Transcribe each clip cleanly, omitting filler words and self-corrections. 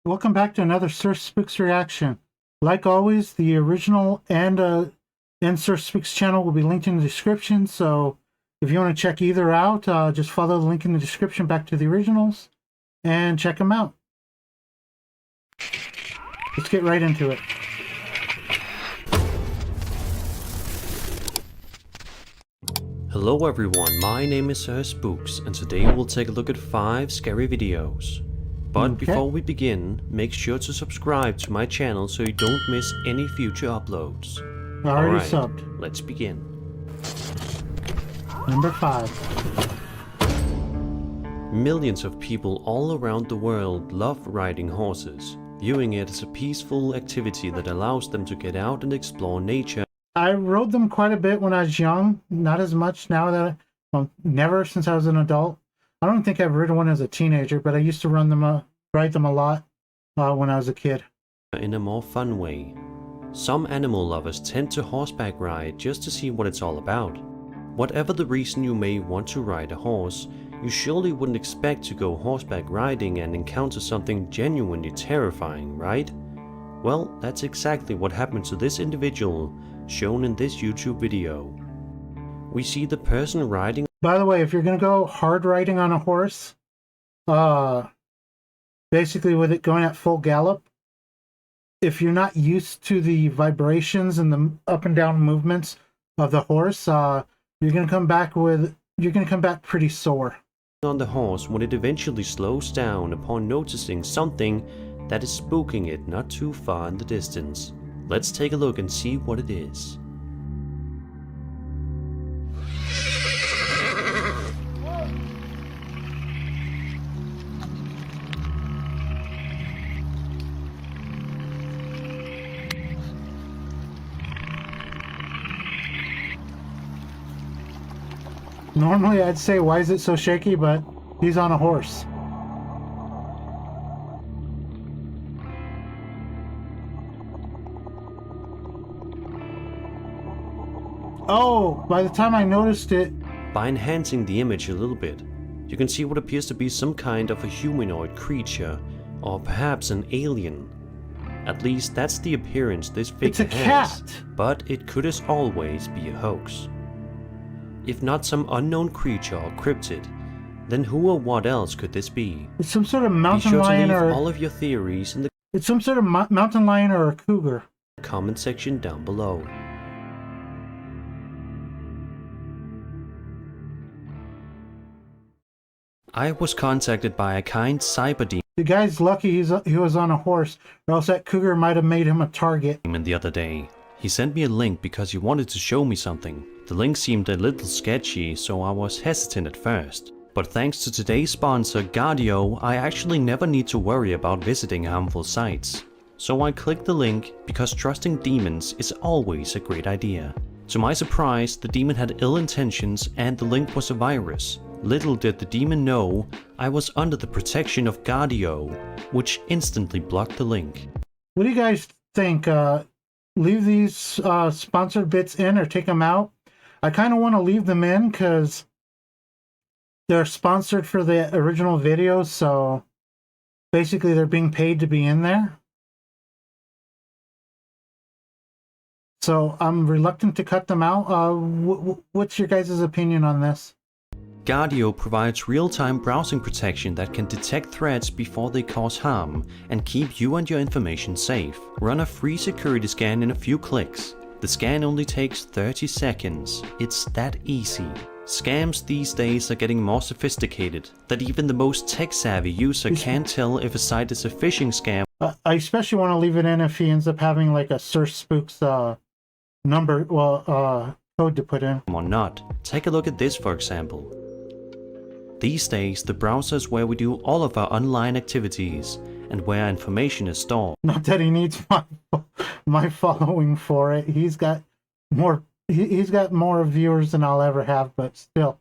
Welcome back to another Sir Spooks reaction. Like always, the original and Sir Spooks channel will be linked in the description, so if you want to check either out, just follow the link in the description back to the originals and check them out. Let's get right into it. Hello everyone, my name is Sir Spooks, and today we'll take a look at 5 scary videos. But before we begin, make sure to subscribe to my channel so you don't miss any future uploads. Already subbed. Let's begin. Number 5. Millions of people all around the world love riding horses, viewing it as a peaceful activity that allows them to get out and explore nature. I rode them quite a bit when I was young, not as much now that never since I was an adult. I don't think I've ridden one as a teenager, but I used to ride them a lot when I was a kid. In a more fun way. Some animal lovers tend to horseback ride just to see what it's all about. Whatever the reason you may want to ride a horse, you surely wouldn't expect to go horseback riding and encounter something genuinely terrifying, right? Well, that's exactly what happened to this individual, shown in this YouTube video. We see the person riding. By the way, if you're going to go hard riding on a horse, basically with it going at full gallop, if you're not used to the vibrations and the up and down movements of the horse, you're going to come back pretty sore. On the horse when it eventually slows down upon noticing something that is spooking it not too far in the distance. Let's take a look and see what it is. Normally I'd say, why is it so shaky? But he's on a horse. Oh, by the time I noticed it... By enhancing the image a little bit, you can see what appears to be some kind of a humanoid creature, or perhaps an alien. At least that's the appearance this figure has. It's a cat! But it could as always be a hoax. If not some unknown creature or cryptid, then who or what else could this be? It's some sort of mountain lion or... all of your theories in the It's some sort of mountain lion or a cougar. comment section down below. I was contacted by a kind cyber demon. The guy's lucky he was on a horse, or else that cougar might have made him a target. The other day. He sent me a link because he wanted to show me something. The link seemed a little sketchy, so I was hesitant at first. But thanks to today's sponsor, Gardio, I actually never need to worry about visiting harmful sites. So I clicked the link because trusting demons is always a great idea. To my surprise, the demon had ill intentions and the link was a virus. Little did the demon know I was under the protection of Gardio, which instantly blocked the link. What do you guys think? Leave these sponsored bits in or take them out? I kind of want to leave them in because they're sponsored for the original videos, so basically they're being paid to be in there. So I'm reluctant to cut them out. What's your guys' opinion on this? Gardio provides real-time browsing protection that can detect threats before they cause harm and keep you and your information safe. Run a free security scan in a few clicks. The scan only takes 30 seconds. It's that easy. Scams these days are getting more sophisticated, that even the most tech-savvy user can't tell if a site is a phishing scam. I especially want to leave it in if he ends up having like a Sir Spooks number, code to put in. Or not. Take a look at this for example. These days, the browser is where we do all of our online activities and where information is stored. Not that he needs my following for it. He's got more viewers than I'll ever have, but still.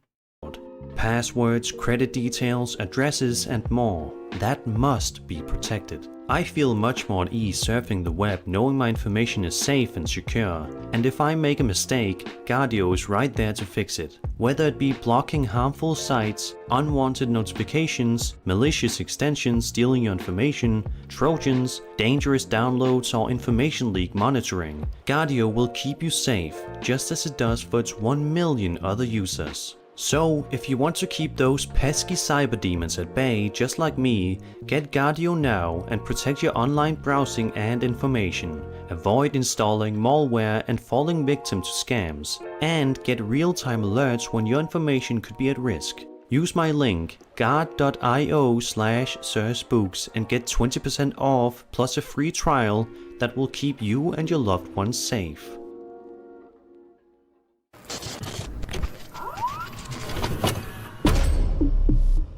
Passwords, credit details, addresses, and more. That must be protected. I feel much more at ease surfing the web knowing my information is safe and secure, and if I make a mistake, Guardio is right there to fix it. Whether it be blocking harmful sites, unwanted notifications, malicious extensions stealing your information, trojans, dangerous downloads, or information leak monitoring, Guardio will keep you safe, just as it does for its 1 million other users. So, if you want to keep those pesky cyber demons at bay just like me, get Guardio now and protect your online browsing and information. Avoid installing malware and falling victim to scams, and get real-time alerts when your information could be at risk. Use my link guard.io/SirSpooks and get 20% off plus a free trial that will keep you and your loved ones safe.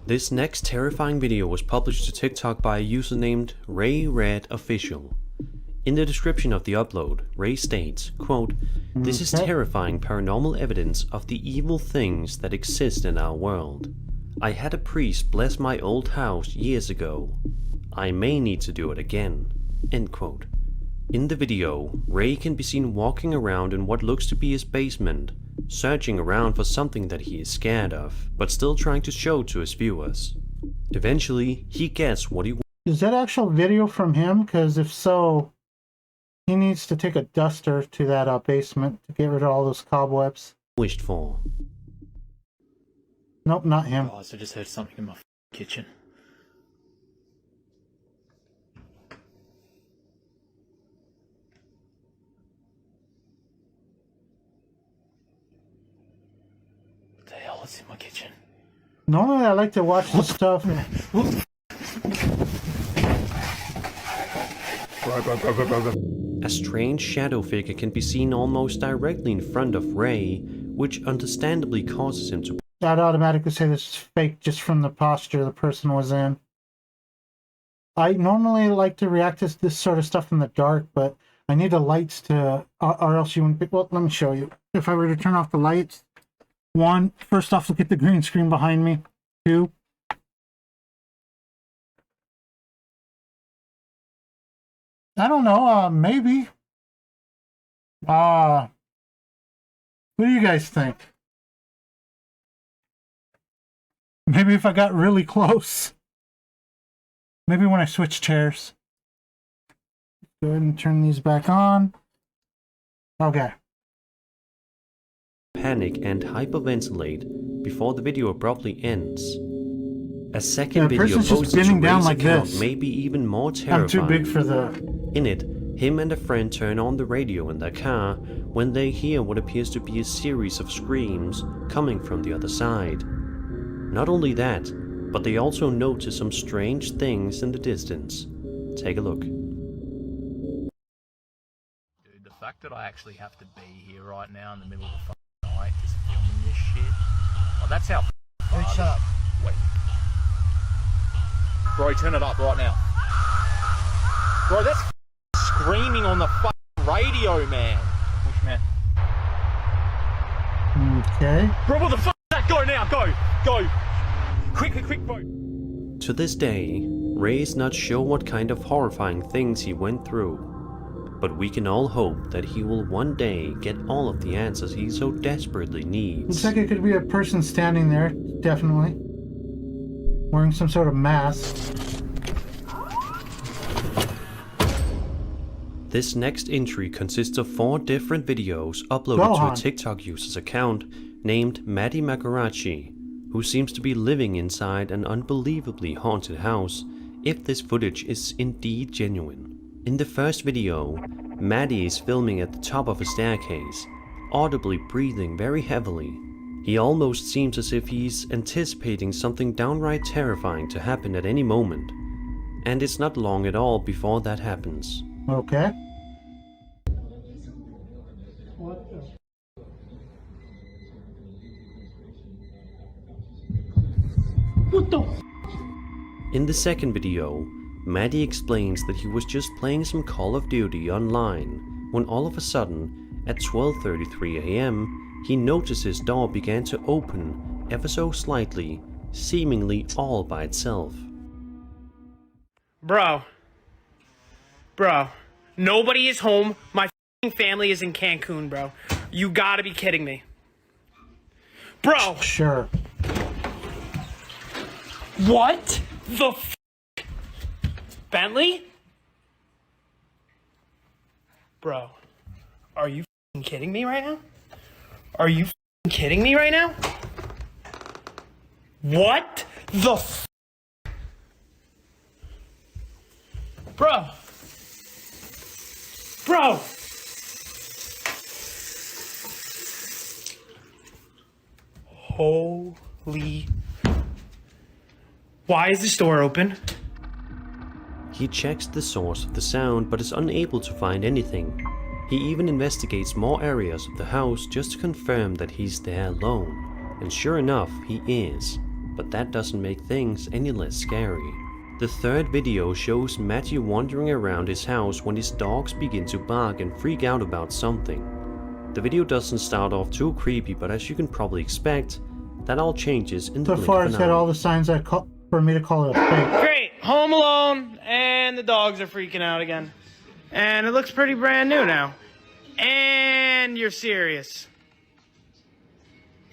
This next terrifying video was published to TikTok by a user named RayRedOfficial. In the description of the upload, Ray states, quote, "This is terrifying paranormal evidence of the evil things that exist in our world. I had a priest bless my old house years ago. I may need to do it again." End quote. In the video, Ray can be seen walking around in what looks to be his basement, searching around for something that he is scared of, but still trying to show to his viewers. Eventually, he gets what he wants. Is that actual video from him? Because if so, he needs to take a duster to that basement to get rid of all those cobwebs. Wished for. Nope, not him. Guys, I just heard something in my kitchen. What the hell is in my kitchen? Normally I like to watch this stuff. A strange shadow figure can be seen almost directly in front of Ray, which understandably causes him to. I'd automatically say this is fake just from the posture the person was in. I normally like to react to this sort of stuff in the dark, but I need the lights to, or else you wouldn't be. Well, let me show you. If I were to turn off the lights, one, first off, look at the green screen behind me. Two, I don't know, maybe. What do you guys think? Maybe if I got really close. Maybe when I switch chairs. Go ahead and turn these back on. Okay. Panic and hyperventilate before the video abruptly ends. A second video posted to Ray's account may be even more terrifying. I'm too big for the... In it, him and a friend turn on the radio in their car when they hear what appears to be a series of screams coming from the other side. Not only that, but they also notice some strange things in the distance. Take a look. Dude, the fact that I actually have to be here right now in the middle of the fucking night just filming this shit. Oh, that's how Dude, shut up. Wait. Bro, turn it up right now. Bro, that's screaming on the fucking radio, man. Bushman. Okay. Bro, what the fuck is that? Go now, go! Go! Quick, bro! To this day, Ray is not sure what kind of horrifying things he went through, but we can all hope that he will one day get all of the answers he so desperately needs. Looks like it could be a person standing there, definitely. Wearing some sort of mask. This next entry consists of 4 different videos uploaded to a TikTok user's account named Maddie Magarachi, who seems to be living inside an unbelievably haunted house, if this footage is indeed genuine. In the first video, Maddie is filming at the top of a staircase, audibly breathing very heavily. He almost seems as if he's anticipating something downright terrifying to happen at any moment, and it's not long at all before that happens. Okay. What the? In the second video, Maddie explains that he was just playing some Call of Duty online when all of a sudden, at 12:33 AM, he noticed his door began to open ever so slightly, seemingly all by itself. Bro, nobody is home. My f***ing family is in Cancun, bro. You gotta be kidding me. Bro, Sure. what the f***? Bentley? Bro, are you f***ing kidding me right now? Are you f***ing kidding me right now? What the f***? Bro. Holy. Why is this door open? He checks the source of the sound but is unable to find anything. He even investigates more areas of the house just to confirm that he's there alone. And sure enough, he is. But that doesn't make things any less scary. The third video shows Matthew wandering around his house when his dogs begin to bark and freak out about something. The video doesn't start off too creepy, but as you can probably expect, that all changes in the So blink far, of it's an got eye. all the signs for me to call it a fake. Great, Home Alone, and the dogs are freaking out again. And it looks pretty brand new now. And you're serious.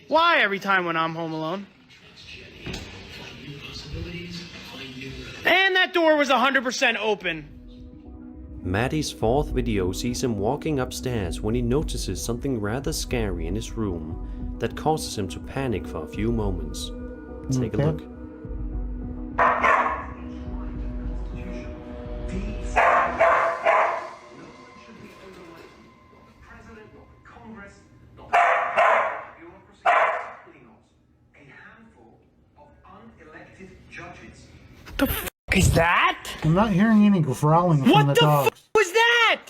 Why every time when I'm home alone? And that door was 100% open. Maddie's fourth video sees him walking upstairs when he notices something rather scary in his room that causes him to panic for a few moments. Take a Okay. look. The f*** is that? I'm not hearing any growling from What the the dogs. f*** was that?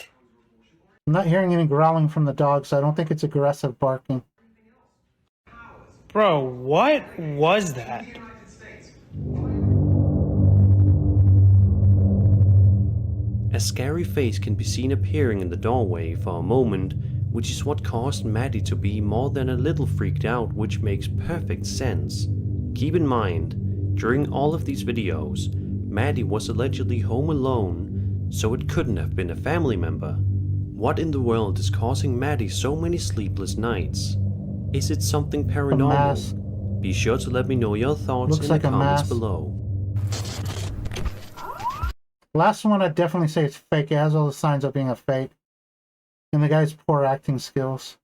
I'm not hearing any growling from the dogs, so I don't think it's aggressive barking. Bro, what was that? A scary face can be seen appearing in the doorway for a moment, which is what caused Maddie to be more than a little freaked out, which makes perfect sense. Keep in mind, during all of these videos, Maddie was allegedly home alone, so it couldn't have been a family member. What in the world is causing Maddie so many sleepless nights? Is it something mask. paranormal? Be sure to let me know your thoughts Looks in like the a comments mask. below. Last one, I'd definitely say it's fake. It has all the signs of being a fake. And the guy's poor acting skills.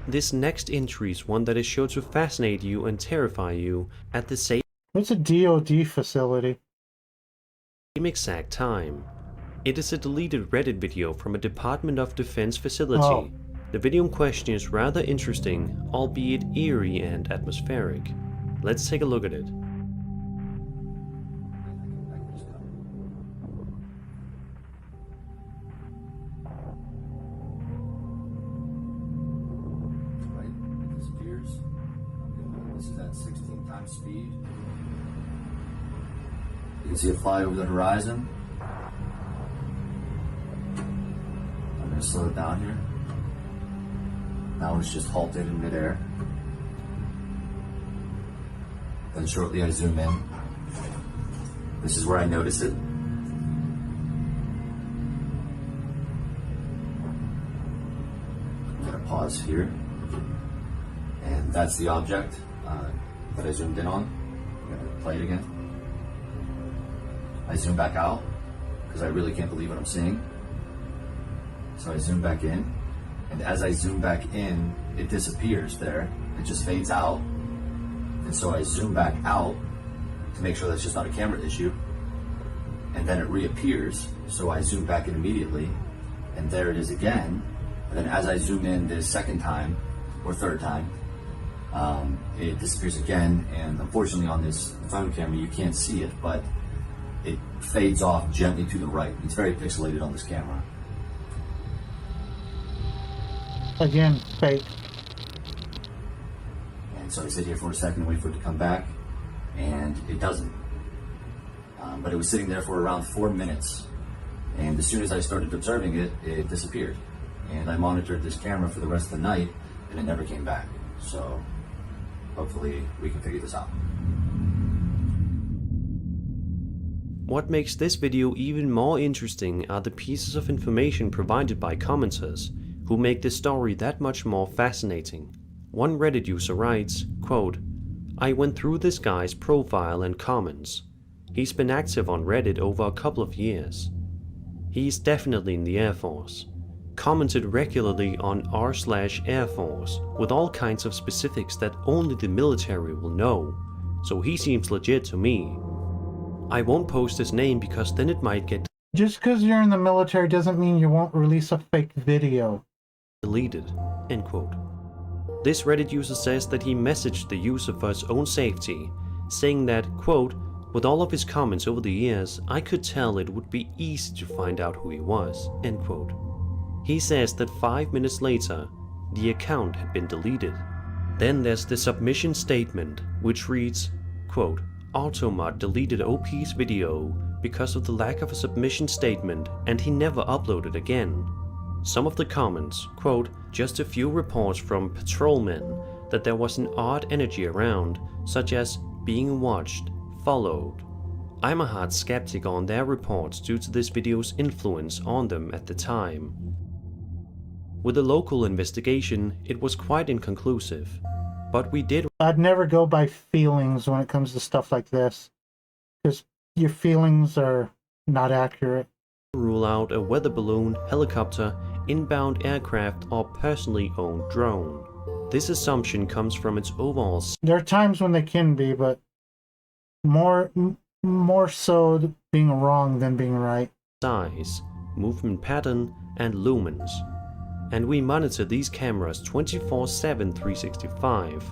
This next entry is one that is sure to fascinate you and terrify you at the same It's a DOD facility. exact time. It is a deleted Reddit video from a Department of Defense facility. Oh. The video in question is rather interesting, albeit eerie and atmospheric. Let's take a look at it. Right? It disappears. This is at 16 times speed. You can see it fly over the horizon. I'm going to slow it down here. Now it's just halted in midair. Then shortly I zoom in. This is where I notice it. I'm going to pause here. And that's the object that I zoomed in on. I'm going to play it again. I zoom back out because I really can't believe what I'm seeing. So I zoom back in, and as I zoom back in, it disappears there. It just fades out. And so I zoom back out to make sure that's just not a camera issue. And then it reappears, so I zoom back in immediately, and there it is again. And then as I zoom in the second time, or third time, it disappears again, and unfortunately on this phone camera you can't see it, but it fades off gently to the right. It's very pixelated on this camera. Again, fake. And so I sit here for a second and wait for it to come back, and it doesn't. But it was sitting there for around 4 minutes, and as soon as I started observing it, it disappeared. And I monitored this camera for the rest of the night, and it never came back. So hopefully we can figure this out. What makes this video even more interesting are the pieces of information provided by commenters, who make this story that much more fascinating. One Reddit user writes, quote, "I went through this guy's profile and comments. He's been active on Reddit over a couple of years. He's definitely in the Air Force. Commented regularly on r/Air Force with all kinds of specifics that only the military will know, so he seems legit to me. I won't post his name because then it might get Just because you're in the military doesn't mean you won't release a fake video. deleted." End quote. This Reddit user says that he messaged the user for his own safety, saying that, quote, "With all of his comments over the years, I could tell it would be easy to find out who he was." End quote. He says that 5 minutes later, the account had been deleted. Then there's the submission statement, which reads, quote, "Automod deleted OP's video because of the lack of a submission statement and he never uploaded again." Some of the comments, quote, "Just a few reports from patrolmen that there was an odd energy around, such as being watched, followed. I'm a hard skeptic on their reports due to this video's influence on them at the time." With a local investigation, it was quite inconclusive, but we did I'd never go by feelings when it comes to stuff like this, because your feelings are not accurate. rule out a weather balloon, helicopter, inbound aircraft, or personally owned drone. This assumption comes from its overall There are times when they can be, but more so being wrong than being right. size, movement pattern, and lumens. And we monitor these cameras 24/7 365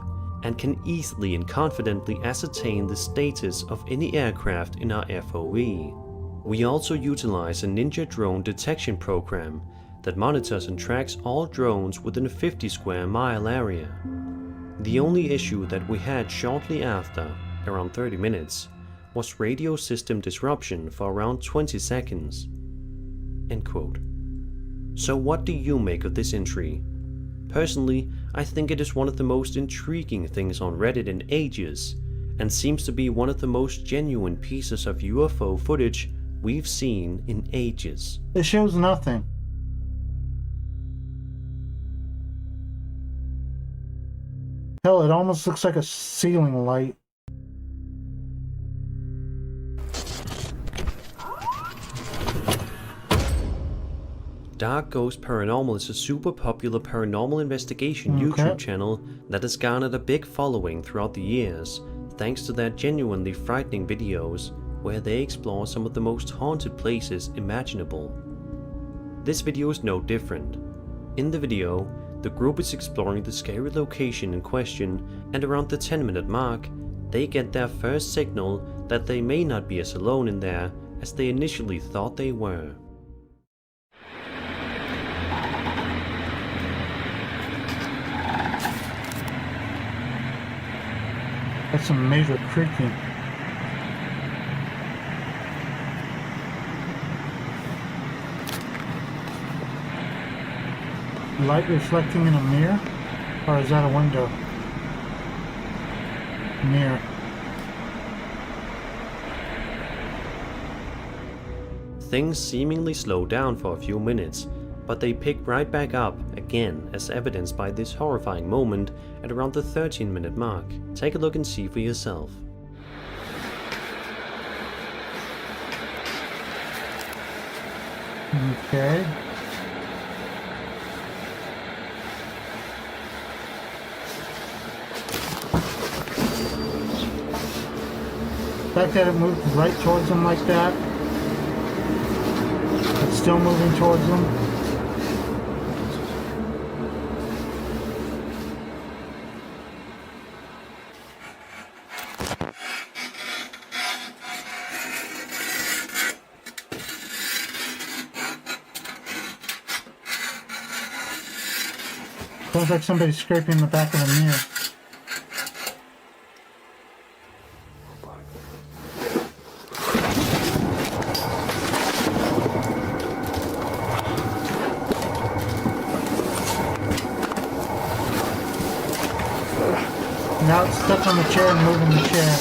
and can easily and confidently ascertain the status of any aircraft in our FOE. We also utilize a Ninja drone detection program that monitors and tracks all drones within a 50 square mile area. The only issue that we had shortly after, around 30 minutes, was radio system disruption for around 20 seconds. End quote. So what do you make of this entry? Personally, I think it is one of the most intriguing things on Reddit in ages, and seems to be one of the most genuine pieces of UFO footage we've seen in ages. It shows nothing. Hell, it almost looks like a ceiling light. Dark Ghost Paranormal is a super popular paranormal investigation YouTube channel that has garnered a big following throughout the years, thanks to their genuinely frightening videos where they explore some of the most haunted places imaginable. This video is no different. In the video, the group is exploring the scary location in question, and around the 10-minute mark, they get their first signal that they may not be as alone in there as they initially thought they were. That's some major creaking. Light reflecting in a mirror? Or is that a window? Mirror. Things seemingly slow down for a few minutes, but they pick right back up again, as evidenced by this horrifying moment at around the 13-minute mark. Take a look and see for yourself. Okay. The fact that it moved right towards them like that, it's still moving towards them. Sounds like somebody's scraping the back of the mirror. Now it's stuck on the chair and moving the chair.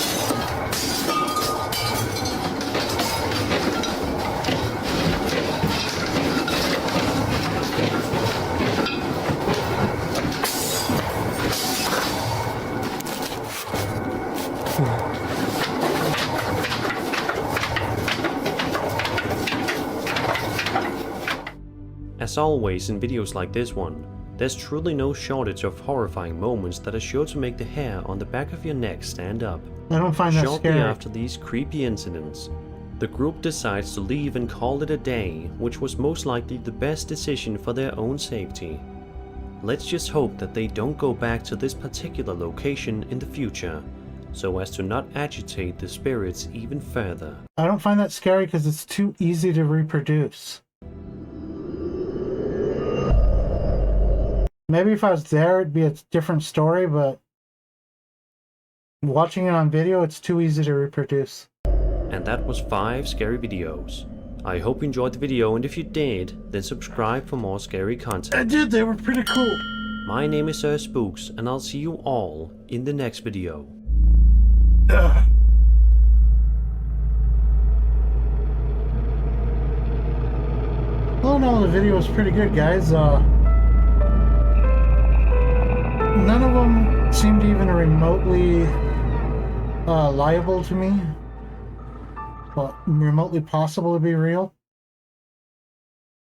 As always in videos like this one, there's truly no shortage of horrifying moments that are sure to make the hair on the back of your neck stand up. I don't find that Shortly scary. after these creepy incidents, the group decides to leave and call it a day, which was most likely the best decision for their own safety. Let's just hope that they don't go back to this particular location in the future, so as to not agitate the spirits even further. I don't find that scary because it's too easy to reproduce. Maybe if I was there, it'd be a different story, but watching it on video, it's too easy to reproduce. And that was 5 scary videos. I hope you enjoyed the video, and if you did, then subscribe for more scary content. I did, they were pretty cool. My name is Spooks, and I'll see you all in the next video. All in all, the video was pretty good, guys. None of them seemed even remotely liable to me. Well, remotely possible to be real.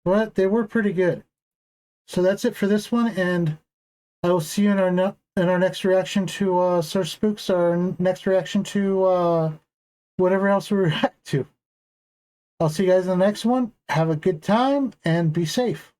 But they were pretty good. So that's it for this one, and I will see you in our next reaction to Sir Spooks, our next reaction to whatever else we react to. I'll see you guys in the next one. Have a good time and be safe.